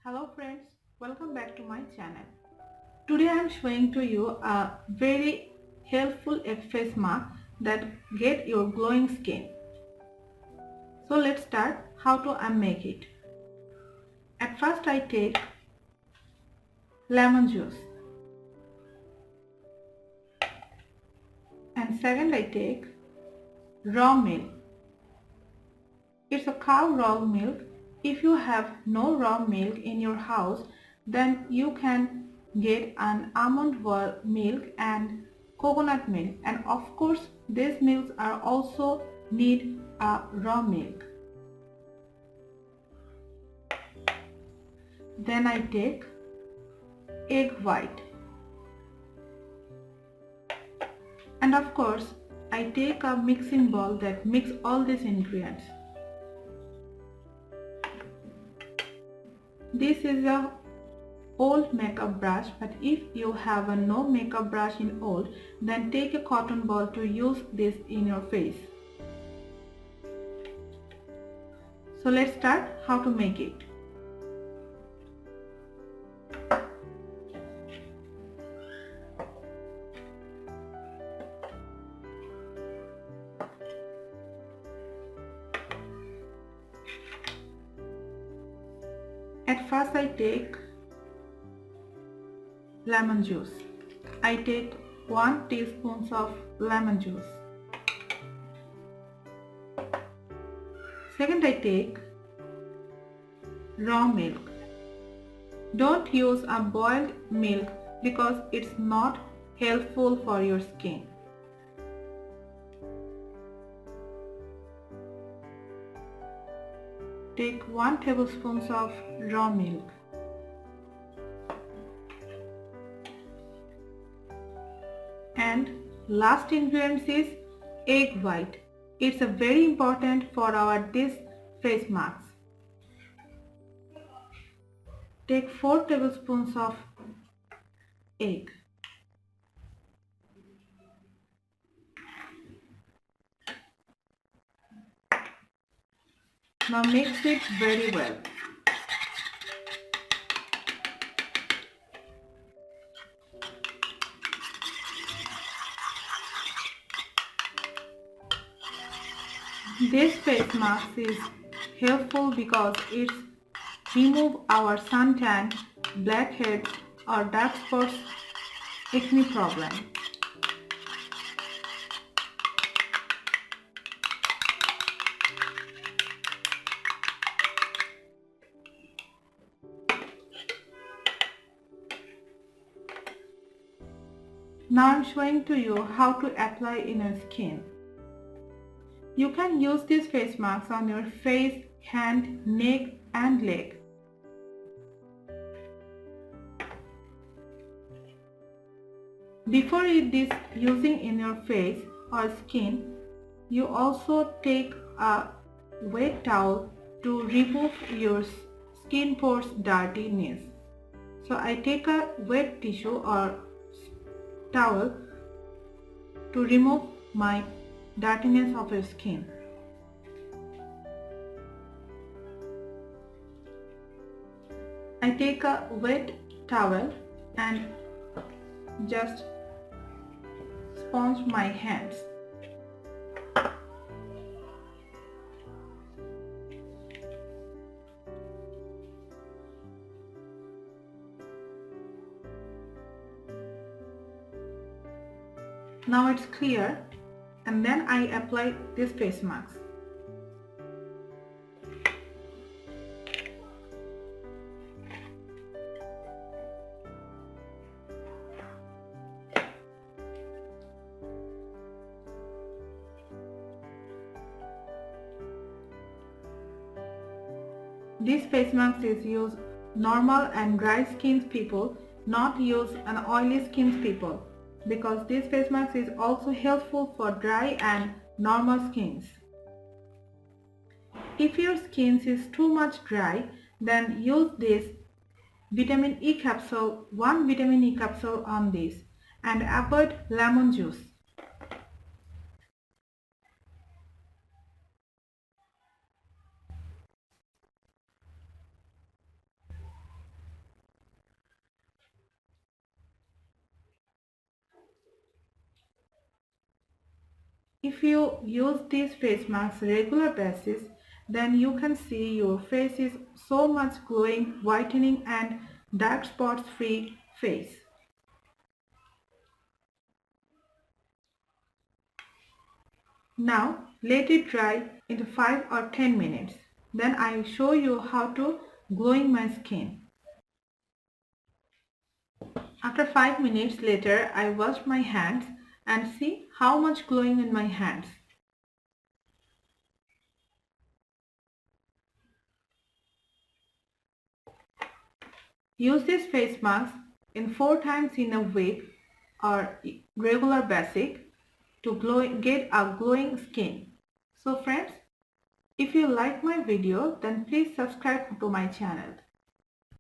Hello friends, welcome back to my channel. Today I am showing to you a very helpful face mask that get your glowing skin. So let's start how to make it. At first I take lemon juice and second I take raw milk. It's a cow raw milk. If you have no raw milk in your house, then you can get an almond milk and coconut milk, and of course these milks are also need a raw milk. Then I take egg white, and of course I take a mixing bowl that mix all these ingredients. This is a old makeup brush, but if you have a no makeup brush in old, then take a cotton ball to use this in your face. So let's start how to make it. At first I take lemon juice. I take 1 teaspoon of lemon juice. Second I take raw milk. Don't use a boiled milk because it's not helpful for your skin. Take 1 tablespoon of raw milk. And last ingredient is egg white. It's a very important for our this face mask. Take 4 tablespoons of egg. Now mix it very well. This face mask is helpful because it removes our suntan, blackheads or dark spots acne problem. Now I am showing to you how to apply in your skin. You can use these face masks on your face, hand, neck and leg. Before this using in your face or skin, you also take a wet towel to remove your skin pores dirtiness. So I take a wet tissue or towel to remove my dirtiness of your skin. I take a wet towel and just sponge my hands. Now it's clear, and then I apply this face mask. This face mask is used normal and dry skin people, not use an oily skin people, because this face mask is also helpful for dry and normal skins. If your skin is too much dry, then use this vitamin E capsule, 1 vitamin E capsule on this, and avoid lemon juice. If you use these face masks regular basis, then you can see your face is so much glowing, whitening and dark spots free face. Now let it dry in 5 or 10 minutes. Then I will show you how to glowing my skin. After 5 minutes later, I washed my hands and see how much glowing in my hands. Use this face mask in 4 times in a week or regular basic to get a glowing skin. So friends, if you like my video, then please subscribe to my channel.